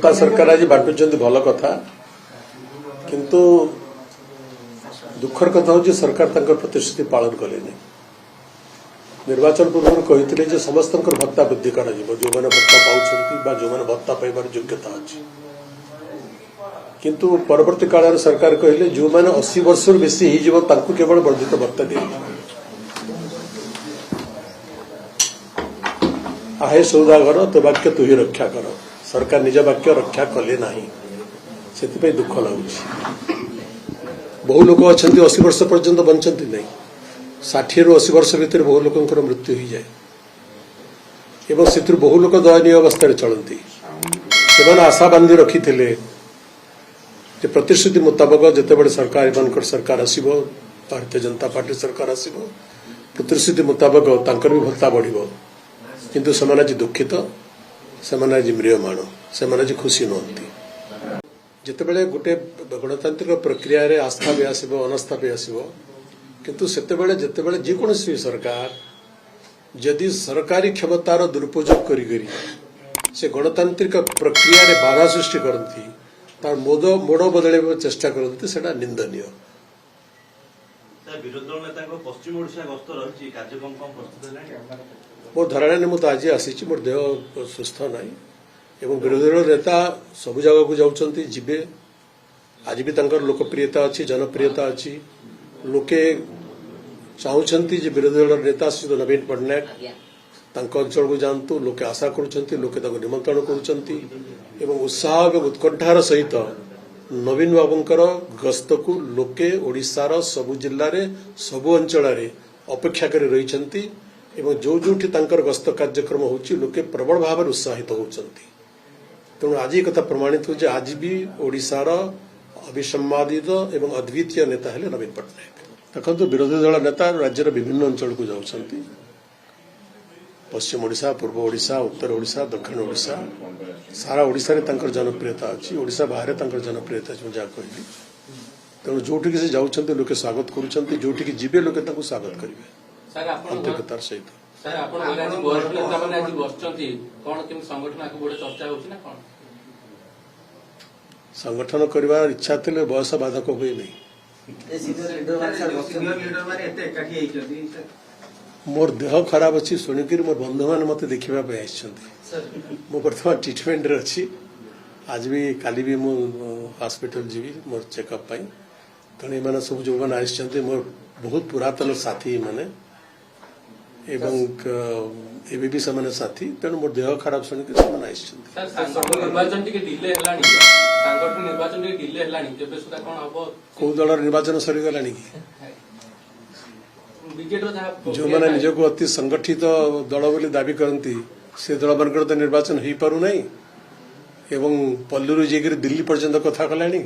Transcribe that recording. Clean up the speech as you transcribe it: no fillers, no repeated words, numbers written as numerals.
भत्ता सरकार आज बांटुंट भल कथा किंतु दुखर कथा हूँ सरकार प्रतिश्रुति पालन कले निर्वाचन पूर्व कहते समस्त भत्ता वृद्धि कर जो मैंने भत्ता पाँच जो मैंने भत्ता पाइबार योग्यता अच्छी किंतु परवर्ती काल सरकार कहले जो मैंने 80 वर्ष बेसी केवल वर्धित भत्ता दिए आहे सौदा घर तो वाक्य तु ही रक्षा कर सरकार निज वाक्य रक्षा कले ना से दुख लगुच बहु लोक अच्छा 80 वर्ष पर्यंत बंचती नहीं 60 ରୁ 80 वर्ष भितर बहु लोक मृत्यु हो जाए एवं से बहु लोक दयनीय अवस्था चलती से आशा बांधी रखी प्रतिश्रुति मुताबक जितेबाला सरकार सरकार आसो भारतीय जनता पार्टी सरकार आसो प्रतिश्रुति मुताबक तांकर भी भत्ता बढ़िबो किंतु सेमाने आज दुखित सेमाने आज म्रियमाण सेमाने आज खुशी नुहति जितेबाला गोटे गणतांत्रिक प्रक्रिया रे आस्था भी आसो अनास्था भी आसो किंतु सेतेबाला जितेबाला जेकोसी सरकार जदि सरकारी क्षमतार दुरुपयोग करी से गणतांत्रिक प्रक्रिया रे बाधा सृष्टि करती तार मोड़ बदल चेष्टा करते सेटा निंदनीय मोर धारणा मुझे आज आसी मोर देह सुस्थ ना एवं विरोधी दल नेता सबु जगह को जाऊँच जीवे आज भी लोकप्रियता अच्छी जनप्रियता अच्छी लोके चाहते विरोधी दल नेता श्री नवीन पट्टनायक अंचल को जातु लोके आशा करुँच लोके निमंत्रण करुँच उत्साह और उत्कंठार सहित नवीन बाबूंकर गस्त को लोके ओडिशार सबु जिल्ला रे सबु अंचल अपेक्षा कर रही जो जोठी गस्त कार्यक्रम होची लोके प्रबल भाव उत्साहित होती तेणु आज कथा प्रमाणित हो आज भी ओडिशार अविसंवादित एवं अद्वितीय नेता है नवीन पट्टनायक देखो विरोधी दल नेता राज्यर विभिन्न अंचल को जाऊँच पश्चिम ओडिशा पूर्व ओडिशा उत्तर ओडिशा दक्षिण ओडिशा सारा ओडिशा रे जनप्रियता अच्छी ओडिशा बाहर जनप्रियता अच्छी जहाँ कहली तेणु जोटि से जाऊँच लोके स्वागत करुँच जोटि जीवे लोके स्वागत करेंगे आंतरिकतार सहित संगठन कर इच्छा थे बयस बाधक हुए नहीं मोर देह खराब अच्छी शुणिक मोर बंधु मैंने मत देखा बर्तमान ट्रिटमेंट अच्छी आज भी काली भी मु हॉस्पिटल जीवी मोर चेकअप तेणु ये सब जो मैंने आसते मोर बहुत पुरातन साथी माने एवं एबी भी से साथी तेणु मोर देह खराब शुणिक कौ दल निर्वाचन सरीगला जो मैंने निजक अति संगठित दल बोली दाबी करती से दल मान तो निर्वाचन हो पारु नहीं एवं पल्लू जाकर दिल्ली पर्यंत कथा कलानी